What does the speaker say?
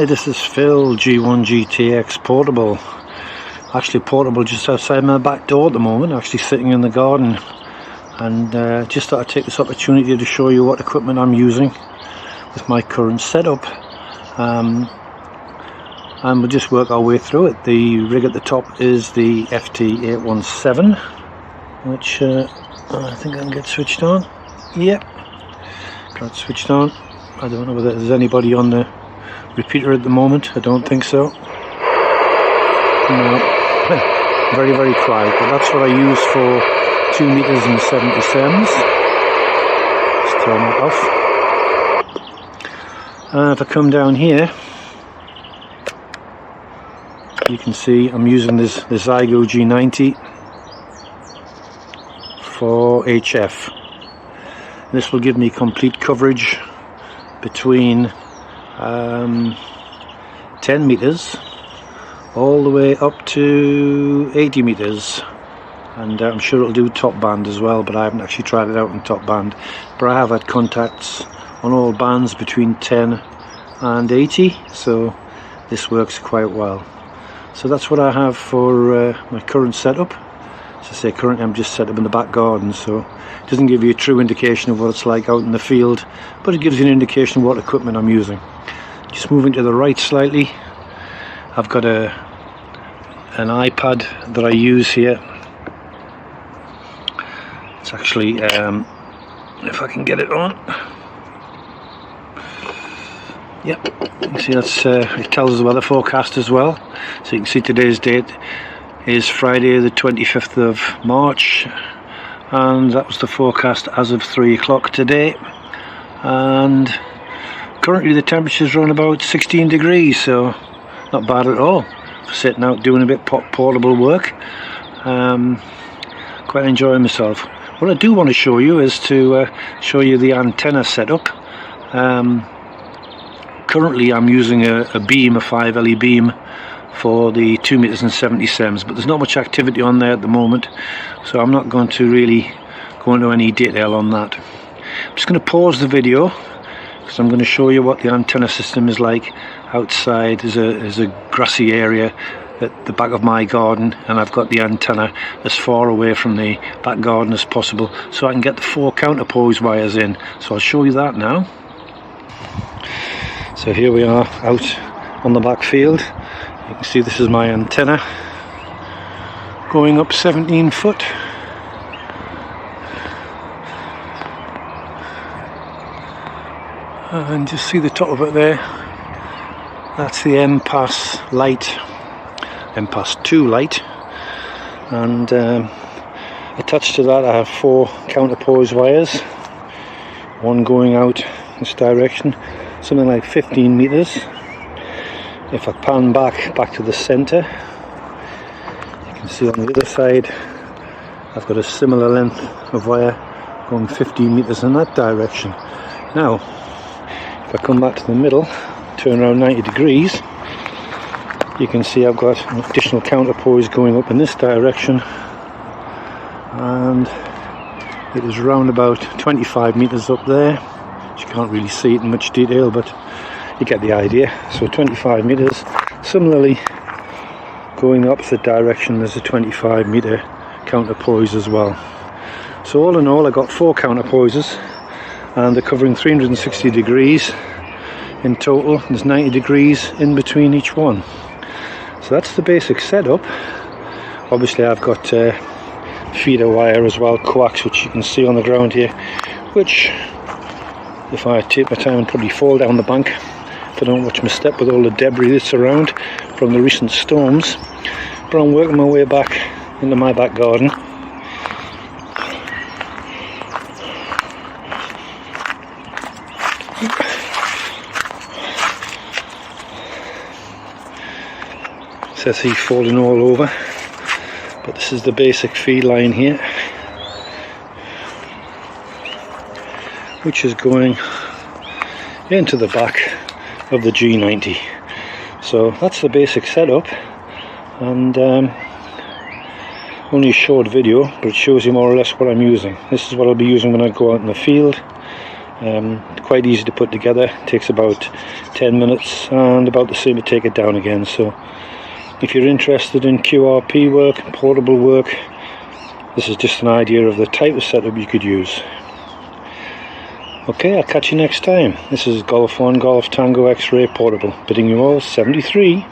Hi, this is Phil, G1GTX portable. Actually portable just outside my back door at the moment, actually sitting in the garden. And just thought I'd take this opportunity to show you what equipment I'm using with my current setup. And we'll just work our way through it. The rig at the top is the FT817, which I think I can get switched on. Yep, got switched on. I don't know whether there's anybody on the repeater at the moment. I don't think so. No, very, very quiet. But that's what I use for 2 meters and 70 sems. Let's turn that off. If I come down here, you can see I'm using the Zygo G90 for HF. This will give me complete coverage between 10 meters all the way up to 80 meters, and I'm sure it'll do top band as well, but I haven't actually tried it out in top band. But I have had contacts on all bands between 10 and 80, so this works quite well. So that's what I have for my current setup. As I say, currently I'm just set up in the back garden, so it doesn't give you a true indication of what it's like out in the field, but it gives you an indication of what equipment I'm using. Just moving to the right slightly, I've got an iPad that I use here. It's actually, if I can get it on, yep, you can see that's it tells us the weather forecast as well. So you can see today's date is Friday the 25th of March, and that was the forecast as of 3 o'clock today. And currently the temperature's around about 16 degrees, so not bad at all for sitting out doing a bit portable work. Quite enjoying myself. What I do want to show you is to show you the antenna setup. Currently I'm using a beam, a 5 LE beam for the 2 meters and 70 sems, but there's not much activity on there at the moment, so I'm not going to really go into any detail on that. I'm just going to pause the video because I'm going to show you what the antenna system is like outside. There's a grassy area at the back of my garden, and I've got the antenna as far away from the back garden as possible so I can get the 4 counterpoise wires in. So I'll show you that now. So here we are out on the back field. You can see this is my antenna going up 17 foot. And just see the top of it there. That's the MPass light, MPass 2 light. And attached to that I have 4 counterpoise wires. One going out this direction, something like 15 meters. If I pan back to the center, you can see on the other side I've got a similar length of wire going 15 meters in that direction. Now if I come back to the middle, turn around 90 degrees, you can see I've got an additional counterpoise going up in this direction, and it is round about 25 meters up there. You can't really see it in much detail, but you get the idea. So 25 meters. Similarly, going the opposite direction, there's a 25 meter counterpoise as well. So all in all, I got 4 counterpoises, and they're covering 360 degrees in total. There's 90 degrees in between each one. So that's the basic setup. Obviously I've got feeder wire as well, coax, which you can see on the ground here, which if I take my time and probably fall down the bank if I don't watch my step with all the debris that's around from the recent storms. But I'm working my way back into my back garden. Says he's falling all over, but this is the basic feed line here, which is going into the back of the G90. So that's the basic setup, and only a short video, but it shows you more or less what I'm using. This is what I'll be using when I go out in the field, Quite easy to put together, takes about 10 minutes and about the same to take it down again. So if you're interested in QRP work, portable work, this is just an idea of the type of setup you could use. Okay, I'll catch you next time. This is Golf 1 Golf Tango X-Ray Portable, bidding you all 73.